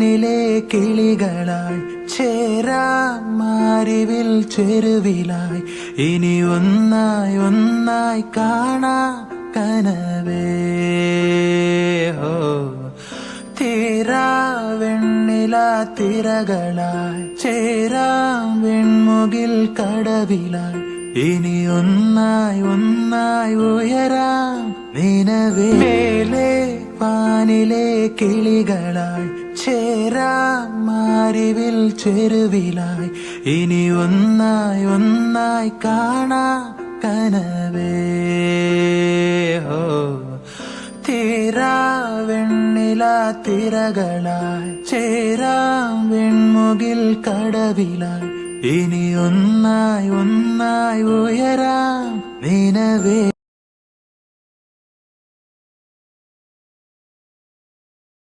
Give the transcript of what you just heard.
വാനിലെ കിളികളായി ചേരാം മാരിവിൽ ചെരുവിലായി ഇനി ഒന്നായി ഒന്നായി കാണാം കനവേ ഹോ തീരാ വെണ്ണില തിരകളായി ചേരാം വെൺമുകിൽ കടവിലായി ഇനി ഒന്നായി ഒന്നായി ഉയരാം നിനവേ മേലെ വാനിലെ കിളികളായി ചേരാം മാരിവിൽ ചെരുവിലായി ഇനി ഒന്നായി ഒന്നായി കാണാം കനവേ ഹോ തീരാ വെണ്ണില തിരകളായി ചേരാം വെൺമുകിൽ കടവിലായി ഇനി ഒന്നായി ഒന്നായി ഉയരാം നിനവേ.